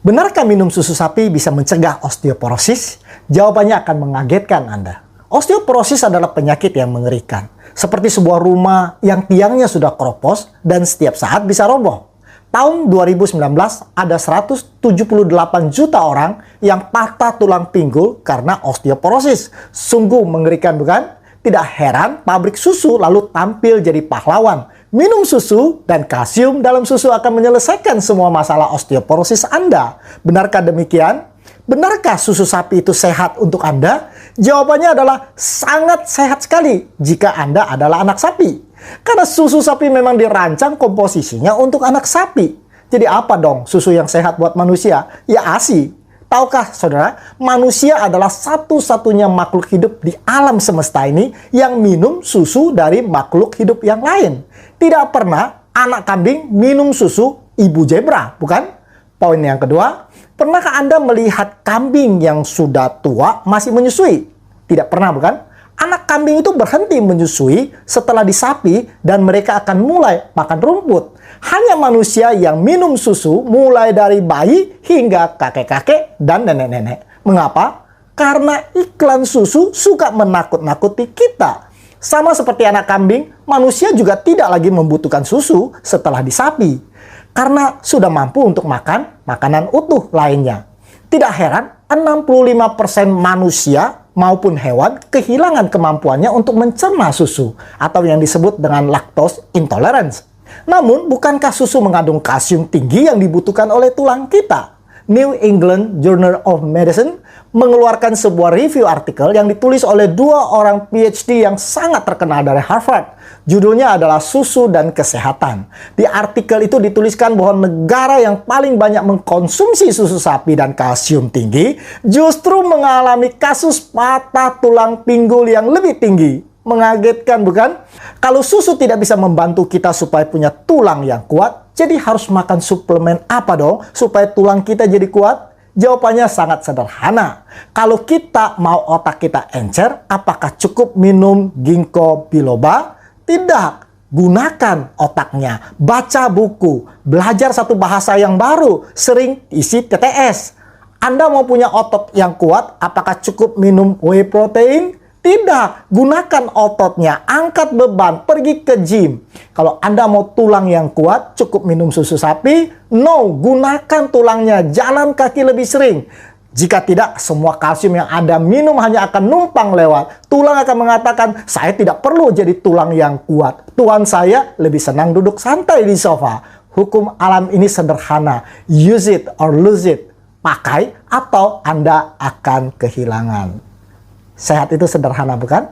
Benarkah minum susu sapi bisa mencegah osteoporosis? Jawabannya akan mengagetkan Anda. Osteoporosis adalah penyakit yang mengerikan, seperti sebuah rumah yang tiangnya sudah keropos dan setiap saat bisa roboh. Tahun 2019 ada 178 juta orang yang patah tulang pinggul karena osteoporosis. Sungguh mengerikan, bukan? Tidak heran pabrik susu lalu tampil jadi pahlawan. Minum susu dan kalsium dalam susu akan menyelesaikan semua masalah osteoporosis Anda. Benarkah demikian? Benarkah susu sapi itu sehat untuk Anda? Jawabannya adalah sangat sehat sekali jika Anda adalah anak sapi. Karena susu sapi memang dirancang komposisinya untuk anak sapi. Jadi apa dong susu yang sehat buat manusia? Ya ASI. Tahukah saudara, manusia adalah satu-satunya makhluk hidup di alam semesta ini yang minum susu dari makhluk hidup yang lain. Tidak pernah anak kambing minum susu ibu zebra, bukan? Poin yang kedua, pernahkah Anda melihat kambing yang sudah tua masih menyusui? Tidak pernah, bukan? Anak kambing itu berhenti menyusui setelah disapi dan mereka akan mulai makan rumput. Hanya manusia yang minum susu mulai dari bayi hingga kakek-kakek dan nenek-nenek. Mengapa? Karena iklan susu suka menakut-nakuti kita. Sama seperti anak kambing, manusia juga tidak lagi membutuhkan susu setelah disapi. Karena sudah mampu untuk makan makanan utuh lainnya. Tidak heran, 65% manusia maupun hewan kehilangan kemampuannya untuk mencerna susu atau yang disebut dengan lactose intolerance. Namun, bukankah susu mengandung kalsium tinggi yang dibutuhkan oleh tulang kita? New England Journal of Medicine mengeluarkan sebuah review artikel yang ditulis oleh dua orang PhD yang sangat terkenal dari Harvard. Judulnya adalah Susu dan Kesehatan. Di artikel itu dituliskan bahwa negara yang paling banyak mengkonsumsi susu sapi dan kalsium tinggi justru mengalami kasus patah tulang pinggul yang lebih tinggi. Mengagetkan, bukan? Kalau susu tidak bisa membantu kita supaya punya tulang yang kuat, jadi harus makan suplemen apa dong supaya tulang kita jadi kuat? Jawabannya sangat sederhana. Kalau kita mau otak kita encer, apakah cukup minum ginkgo biloba? Tidak. Gunakan otaknya, baca buku, belajar satu bahasa yang baru, sering isi TTS. Anda mau punya otot yang kuat, apakah cukup minum whey protein? Tidak, gunakan ototnya, angkat beban, pergi ke gym. Kalau Anda mau tulang yang kuat, cukup minum susu sapi? No, gunakan tulangnya, jalan kaki lebih sering. Jika tidak, semua kalsium yang Anda minum hanya akan numpang lewat. Tulang akan mengatakan, saya tidak perlu jadi tulang yang kuat. Tuan saya lebih senang duduk santai di sofa. Hukum alam ini sederhana, use it or lose it. Pakai atau Anda akan kehilangan. Sehat itu sederhana, bukan?